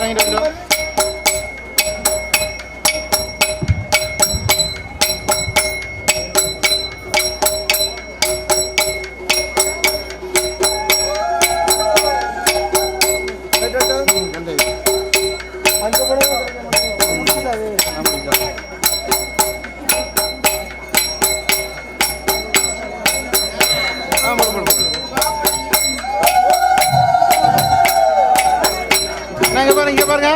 வாங்கிட்டு இங்க பாருங்க.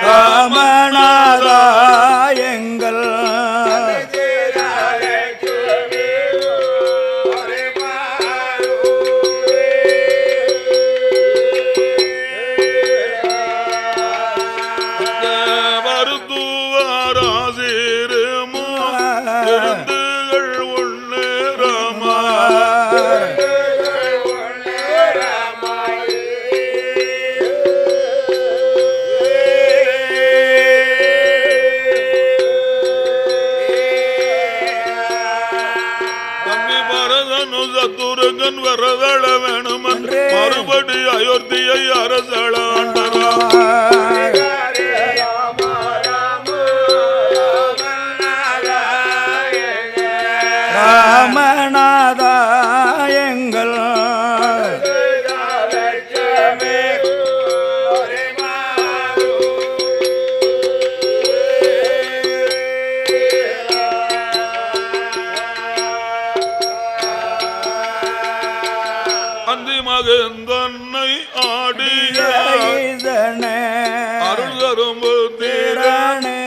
ராமநாதா எங்கள் வரதள வேணும் மறுபடி அயோத்தியை அரசளாண்டரா ராமநாதா எங்கள் மகந்தன்னை ஆடிய அருள் தரும் புத்திரனே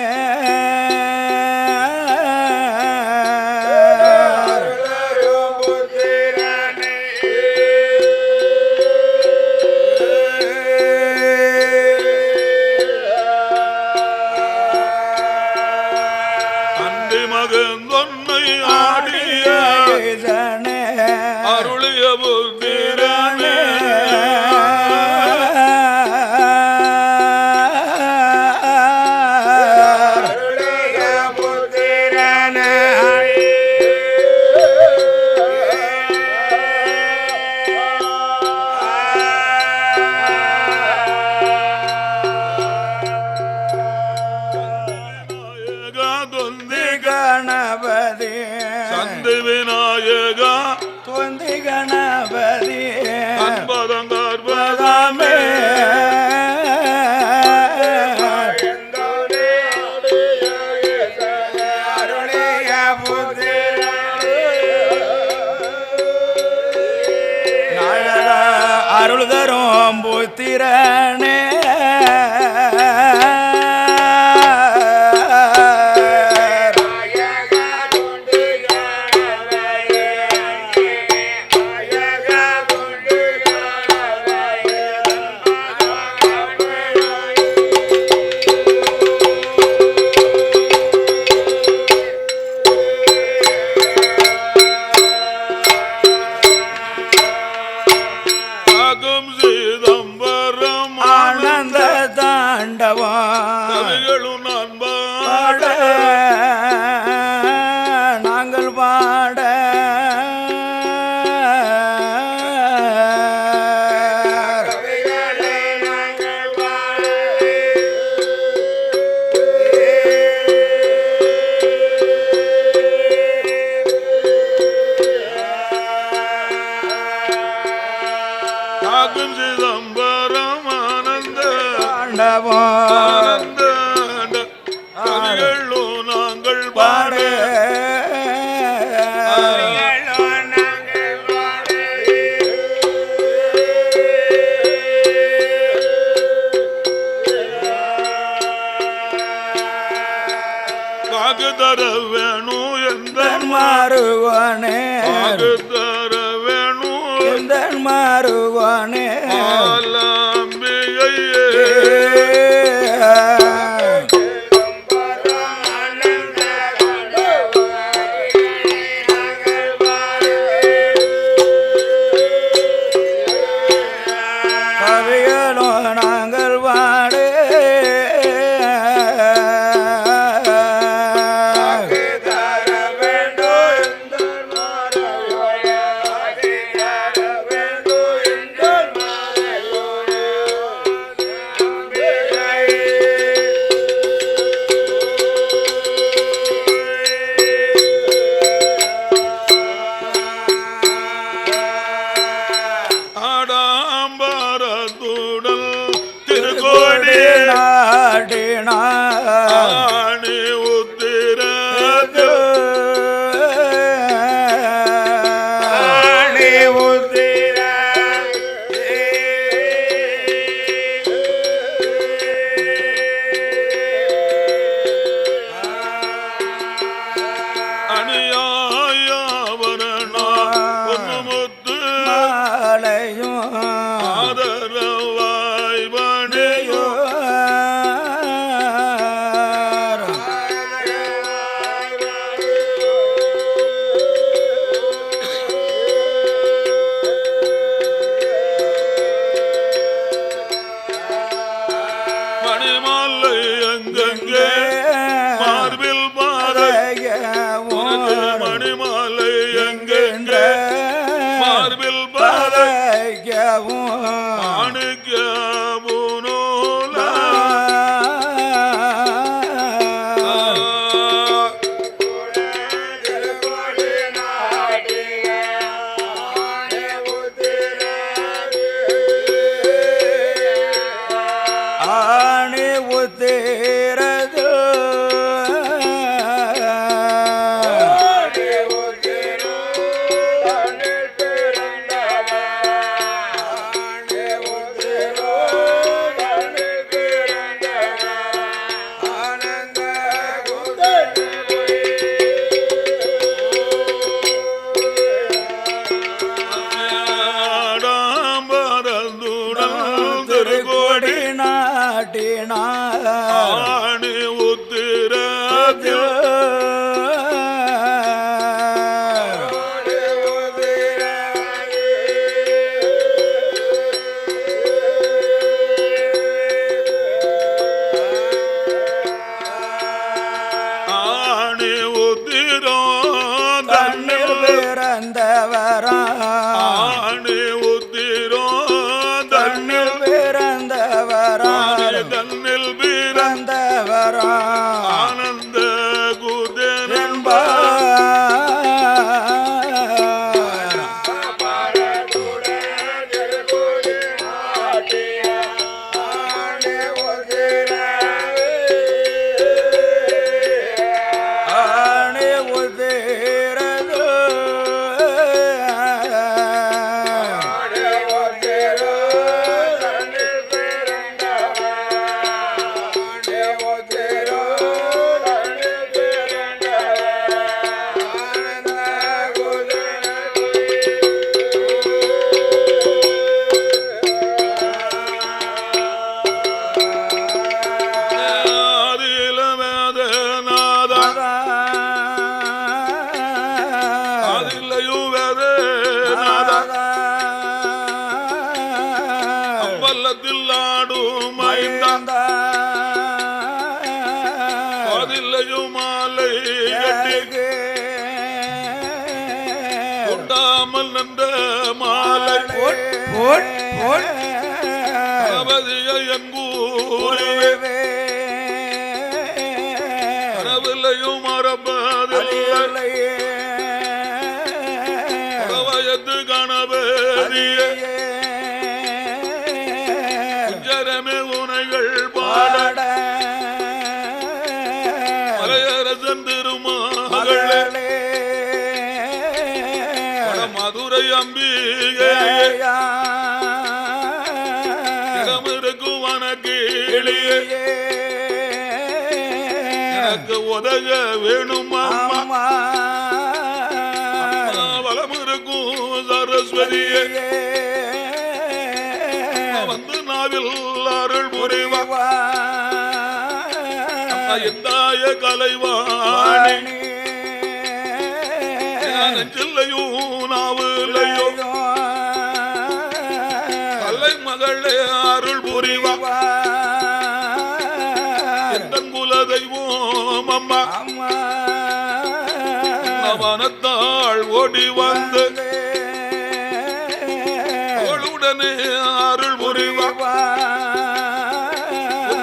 அந்தி மகந்தன்னை ஆடிய அருளிய புத்திரனே கணபதி சந்தி விநாயகா தொந்தி கணபதி அன்பதங்கர்பதமே அருள் தரும் புத்திரனே பாட காக்கும் சிதம்பரம் ஆனந்த ஆண்டவன் கவிகளோ நாங்கள் பாடு காக்கு தர வேணும் எந்த மாறுவானே காக்கு தர வேணும் எந்த மாறுவானே ஆலம்பிகையே கவிகளோ நாங்கள் பாடு ஆடாம்பரத்துடல் திருக்கோடி நாடினா ஆணி உத்திரது அணியாயாவரணா ஒன்று முத்து மாலையும் ஆதரவாய் பணியோ மணிமாலை எங்கெங்கே மார்பில் பாதை உனது மணிமாலை எங்கெங்கே மார்பில் பாதை மாணிக்க பூநூலா ஆணி உத்திரது இல்லாமல் நன்ற மாலை கணபதியை என் கூறுவே கனவில்லையும் மறப்பதில்லை வயது கணபதியே குஞ்சரமே உனைகள் பாட மலையரசன் திருமகளே மதுரை அம்பிகை இடமிருக்கும் வனக்கிளியே எனக்கு உதக வேணும் அம்மா வளம் இருக்கும் சரஸ்வதியே வந்து நாவில் அருள் புரிவா எந்தாய கலைவாணி நெஞ்சில்லையும் நாவில்லையோ கலை மகளே அருள் புரிவா எந்த குல தெய்வம் அம்மா வனத்தாள் ஓடி வந்து அவளுடனே அருள் புரிவா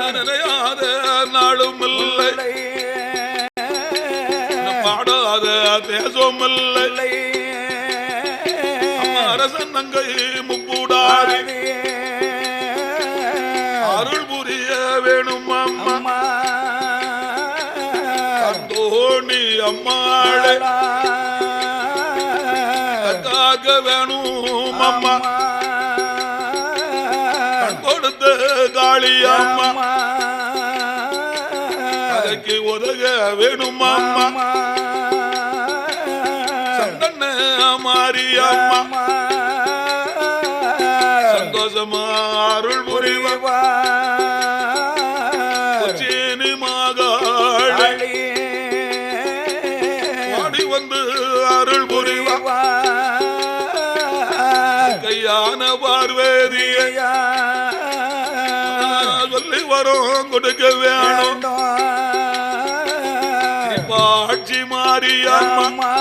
நினையாத நாளும் இல்லை பாடாத தேசம் இல்லை அரசன் நங்கை முக்கூடாரி அருள் புரிய வேணும் அம்மா தோணி அம்மாளே காக்க வேணும் அம்மா கொடுத்த காளி அம்மா அதற்கு உதக வேணும் அம்மா சந்தன மாரியம்மா சந்தோஷமா அருள் புரிவா கொச்சேனி மகாளி ஓடி வந்து அருள் புரிவா கையான பார்வேதியா சொல்லி வரும் கொடுக்க வேணும் பாட்சி மாரியம்மா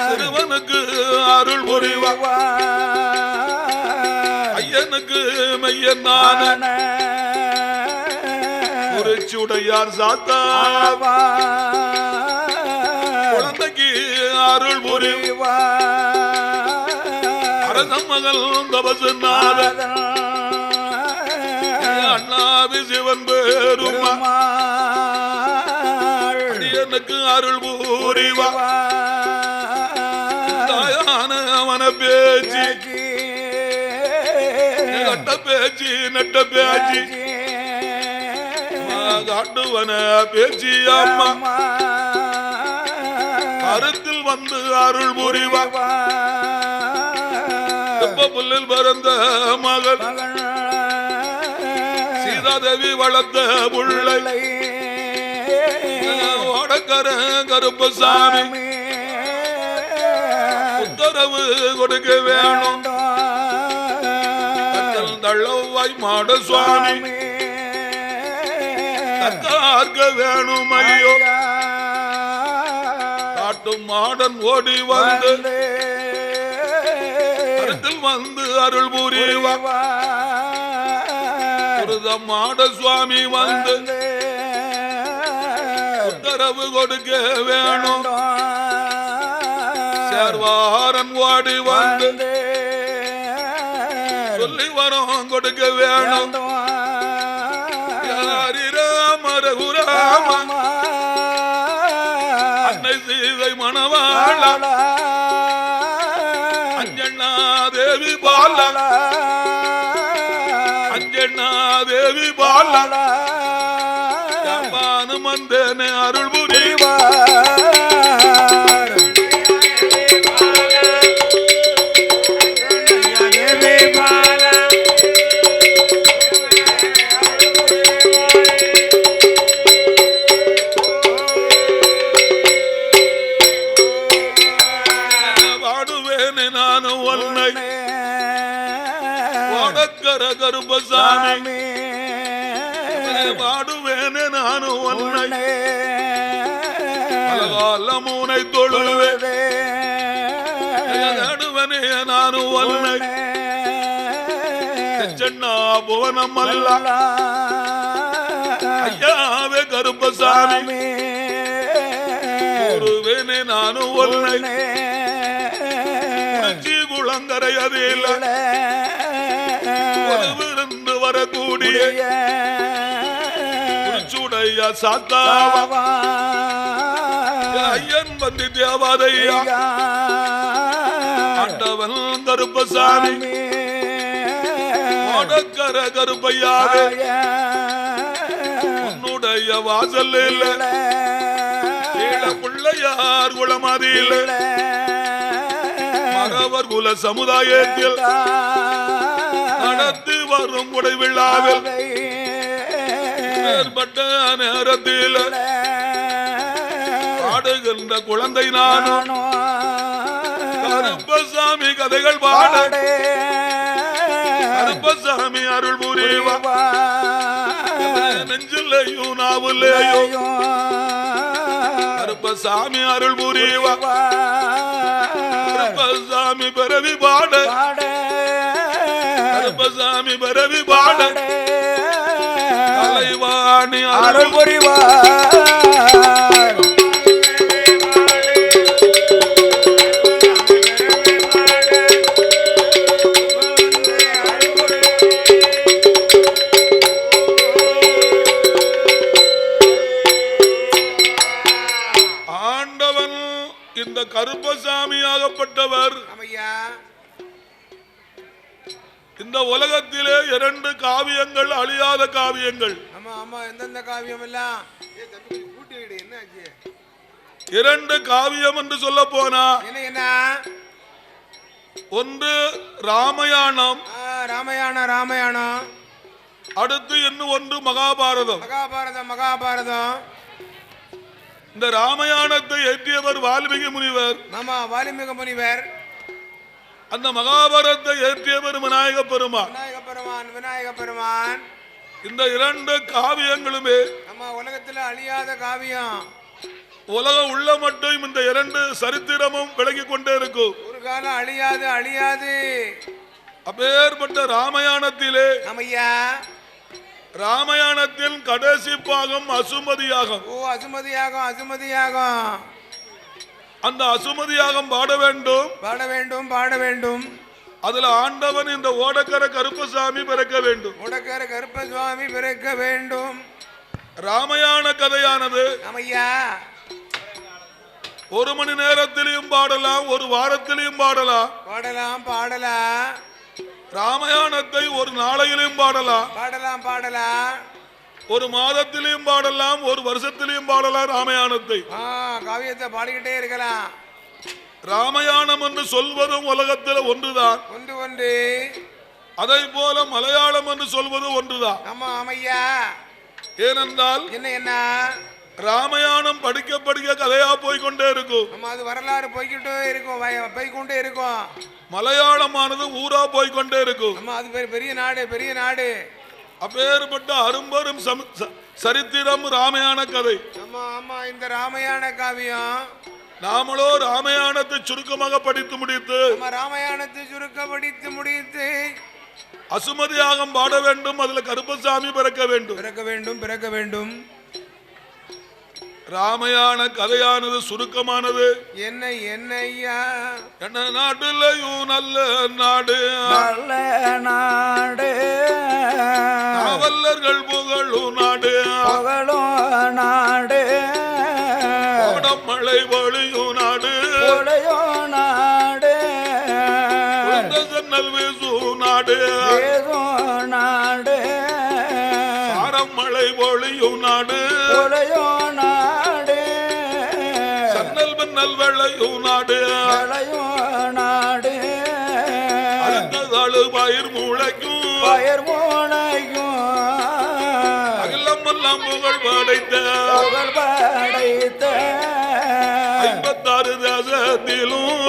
சிறுவனுக்கு அருள் புரிவா ஐயனுக்கு மையனான குறிச்சுடையார் சாத்தாவா குழந்தைக்கு அருள் புரிவா அரச மகள் தபசுநாத அண்ணாவி சிவன் பேருமா அடியனுக்கு அருள் புரிவா தாயான அவன பேச்சு கட்ட பேச்சு நட்ட பேச்சு காட்டுவன பேச்சு அம்மா கருத்தில் வந்து அருள் புரிவா புல்லில் பிறந்த மகள் சீதாதேவி வளர்த்த புள்ளை ஓடக்கர கருப்பசாமி உத்தரவு கொடுக்க வேணும் தள்ளவாய் மாட சுவாமி தற்காக்க வேணும் ஐயோ காட்டு மாடன் ஓடி வந்து கருத்தில் வந்து அருள் புரிவா மாட சுவாமி வந்து உத்தரவு கொடுக்க வேணும் சேர்வாரன் ஓடி வந்து சொல்லி வரும் கொடுக்க வேணும் ராம ரகுராம அன்னை சீதை மணவாள அஞ்சண்ணா தேவி பால அஞ்சண்ணா தேவி பால மந்தேனே அருள் புரிவா வாடுவேனே நானு ஒன்னை ஓடக்கர கருப்பசாமி வாடுவேனே நானு ஒன்னை அலகாலமோ உனை தொழுவே நடுவனே நானும் ஒன்னை சென்னா புவனம் அல்ல ஐயாவே கருப்பசாமி ஒருவேனே நானும் ஒன்னை குளங்கரை அதில் விருந்து வரக்கூடிய சுடைய சாத்தாவா ஐயன் வந்து தேவாதையா ஆண்டவன் கருப்பசாமி மடக்கர கருப்பையாவே உன்னுடைய வாசல் பிள்ளையார் குளமதியில் மறவர் குல சமுதாயத்தில் நடத்தி வரும் உடை விழாவில் ஏற்பட்ட நேரத்தில் ஆடுகின்ற குழந்தை நானும் கருப்பசாமி கதைகள் பாட கருப்பசாமி அருள் புரிவா நெஞ்சிலையும் நாவுலையும் கருப்பசாமி அருள் புரிவா கருப்பசாமி பிறவி பாட கருப்பசாமி பிறவி பாட கலைவாணி அருள் புரிவா இந்த கருப்பசாமியாகப்பட்டவர் இந்த உலகத்திலே 2 காவியங்கள் அழியாத காவியங்கள். எந்தெந்த காவியம் எல்லாம் 2 காவியம் என்று சொல்ல போனா ஒன்று ராமாயணம் ராமாயணம் அடுத்து இன்னும் ஒன்று மகாபாரதம். இந்த ராமாயணத்தை ஏற்றியவர் வால்மீகி முனிவர். அந்த மகாபாரதத்தை ஏற்றியவர் விநாயக பெருமான். இந்த 2 காவியங்களுமே உலகத்தில் அழியாத காவியம். உலகம் உள்ள மட்டும் இந்த 2 சரித்திரமும் விளங்கி கொண்டே இருக்கும். ஒரு காலம் அழியாது. அப்பேற்பட்ட ராமாயணத்திலே ராமாயணத்தின் கடைசி பாகம் அசுமதியாகம். அந்த அசுமதியாகம் பாட வேண்டும். அதுல ஆண்டவன் இந்த ஓடக்கர கருப்பசாமி பிறக்க வேண்டும். ராமாயண கதையானது 1 மணி நேரத்திலையும் பாடலாம், 1 வாரத்திலையும் பாடலாம். ராமாயணத்தை 1 நாளையிலும் பாடலாம், 1 மாதத்திலையும் பாடலாம், 1 வருஷத்திலையும் பாடலாம். ராமாயணத்தை காவியத்தை பாடிக்கிட்டே இருக்கலாம். ராமாயணம் என்று சொல்வதும் உலகத்தில் ஒன்றுதான். அதை போல மலையாளம் என்று சொல்வது ஒன்றுதான். ஏனென்றால் ராமாயணம் படிக்க கதையா போய்கொண்டே இருக்கும். அது வரலாறு போய்கொண்டே இருக்கும். மலையாளமானது ஊரா போய்கொண்டே இருக்கும். அது பெரிய நாடு. அப்பேற்பட்ட அரும்பெரும் சரித்திரம் ராமாயண கதை. இந்த ராமாயண காவியம் நாமளோ ராமாயணத்தை சுருக்கமாக படித்து முடித்து அசுமதியாகம் பாட வேண்டும். அதுல கருப்பசாமி பிறக்க வேண்டும். ராமாயண கதையானது சுருக்கமானது. என்ன நாட்டிலையும் நல்ல நாடு காவலர்கள் புகழும் நாடு மழை வழியும் நாடு ஜன்னல் வீசும் நாடு சாரம் மழை ஒளியும் நாடு சன்னல் பின்னல் வெள்ளையும் நாடு அழுந்ததாழு பயிர் முளைக்கும் அகிலமெல்லாம் புகழ் படைத்த 56 தேசத்திலும்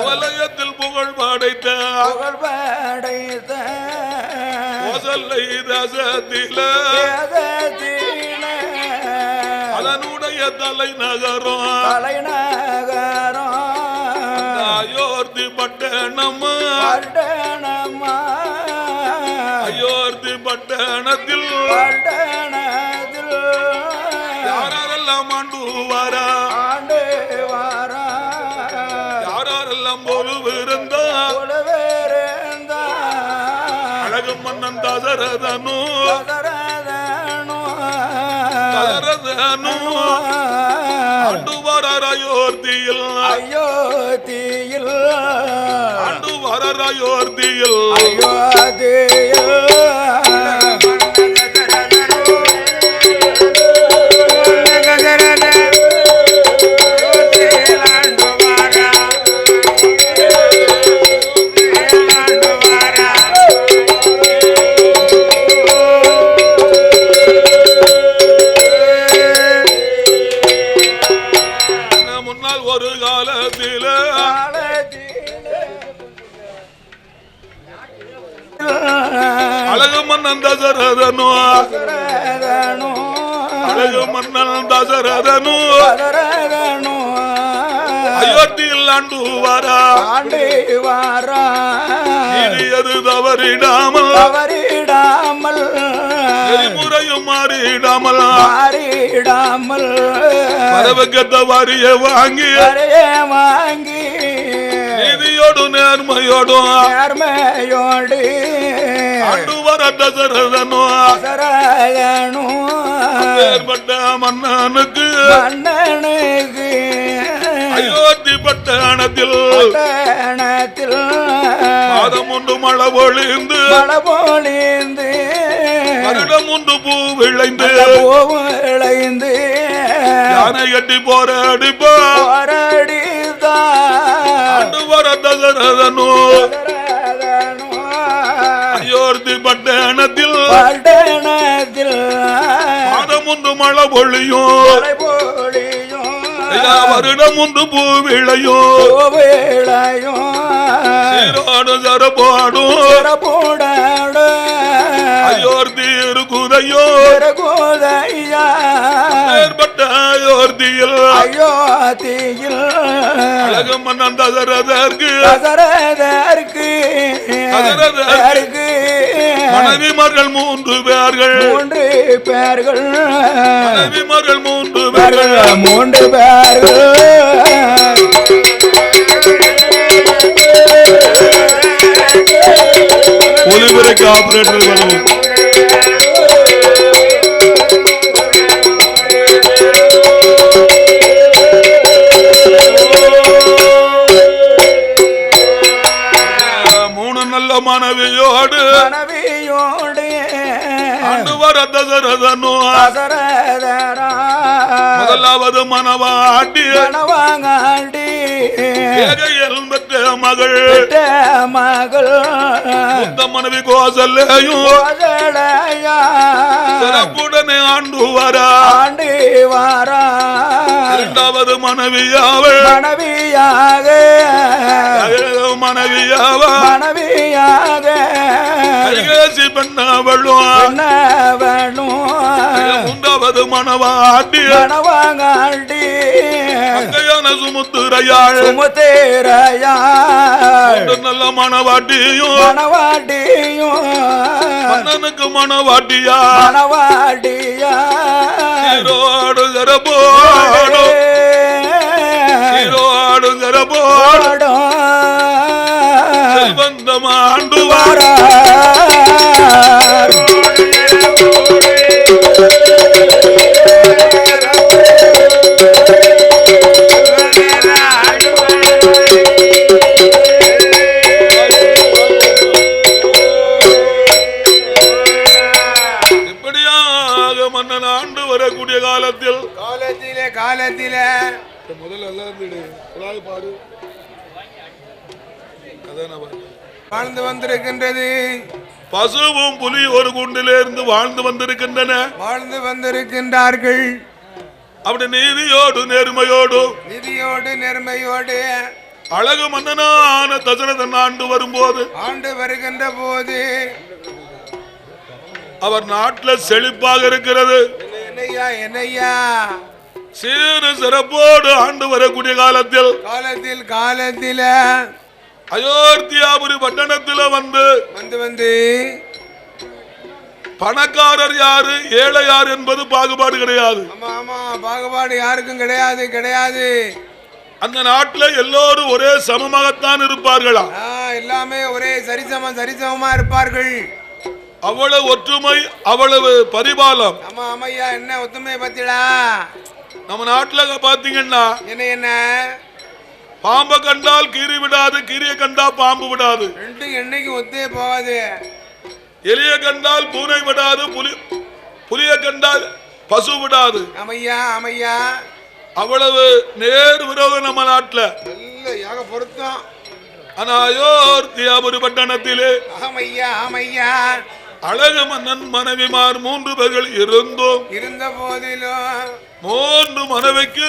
வலயத்தில் புகழ் படைத்த தேசத்தில அதனுடைய தலைநகரம் அயோத்தி பட்டணமா அயோத்தி பட்டணத்தில் யாரெல்லாம் ஆண்டு வாரா யாரெல்லாம் பொழுவிருந்தா அழகு மன்னன் தசரதனு ஆண்டு வாரார் அயோத்தியில் ஆண்டு வாரார் அயோத்தியில் ஒரு காலத்தில அழகு மன்னன் தசரதனு அழகு மன்னன் தசரதனு அயோத்தியில் ஆண்டு வாரா அது தவறிடாமல் முறையும் மாறிடாமல் பரவகத்த வரிய வாங்கி நீதியோடு நேர்மையோடு ஆண்டு வர தசரதனு ஏற்பட்ட மன்னனுக்கு அயோத்தி பட்டணத்தில் மாதம் ஒன்று மழை பொழிந்து வருடம் ஒன்று பூ விளைந்து யானை கட்டி போராடிப்பா ஆண்டு வர தசரதனு அயோத்தி பட்டணத்தில் மாதம் ஒன்று மழை பொழியும் வருடம் ஒன்று பூ விளையும் சீரோடு சரபோடும் அயோத்தி இருக்குதையோ ஏற்பட்ட அயோத்தியில் அழகு மன்னன் தசரதற்கு மனைவிமார்கள் 3 பேர்கள் மனைவிமார்கள் 3 பேர்கள் ஒலிபரப்பு ஆபரேட்டர் வரவும் மனைவியோடு ஆண்டு வர தசரதனு முதலாவது மனவாட்டி பெற்ற மகள் முத்த மனைவி கோசல்லையும் சிறப்புடனே ஆண்டு வரா இரண்டாவது மனைவியாவள் மனைவியாவ கைகேசி பெண்ணவளும் மூன்றாவது மணவாட்டி அங்கையான சுமுத்திரையாள் நல்ல மணவாட்டியும் மன்னனுக்கு மணவாட்டியா ஈரோடு சிறப்போடு ஈரோடு சிறப்போடு செல்வந்தம் ஆண்டு வாரா இப்படியாக மன்னன் ஆண்டு வரக்கூடிய காலத்தில் முதல்ல எல்லாம் பாடு வாழ்ந்து வந்திருக்கின்றது. பசுவும் புலி ஒரு குண்டிலிருந்து வாழ்ந்து வந்திருக்கின்றார்கள். அப்படி நீதியோடு நேர்மையோடு அழகு மன்னனான தசரதன் ஆண்டு வருகின்ற போது அவர் நாட்டில் செழிப்பாக இருக்கிறது. என்னையா சீர சிறப்போடு ஆண்டு வரக்கூடிய காலத்தில் காலத்தில அயோத்தியாபுரி பட்டணத்தில் வந்து பணக்காரர் யாரு ஏழை யார் என்பது பாகுபாடு கிடையாது. ஆமா பாகுபாடு யாருக்கும் கிடையாது. அந்த நாட்டில் எல்லோரும் ஒரே சமமாகத்தான் இருப்பார்களா? எல்லாமே ஒரே சரிசமமா இருப்பார்கள். அவ்வளவு ஒற்றுமை, அவ்வளவு பரிபாலம். ஆமா ஐயா, என்ன ஒத்துமை பத்திடா? நம்ம நாட்டுல பாத்தீங்கன்னா என்ன பாம்பை கண்டால் கீரி விடாது, கீரியை கண்டா பாம்பு விடாது. ரெண்டு என்னைக்கு ஒத்தே போகாது. எலிய கண்டால் பூனை விடாது, புலிய கண்டால் பசு விடாது. ஆமையா அவ்வளவு நேர் விரோதம் நம்ம நாட்டுல. யாக பொருத்தம். ஆனா அயோத்தியாபுரி பட்டணத்திலே ஆமையா அழகு மன்னன் மனைவிமார் 3 பேர்கள் இருந்த போதிலும் 3 மனைவிக்கு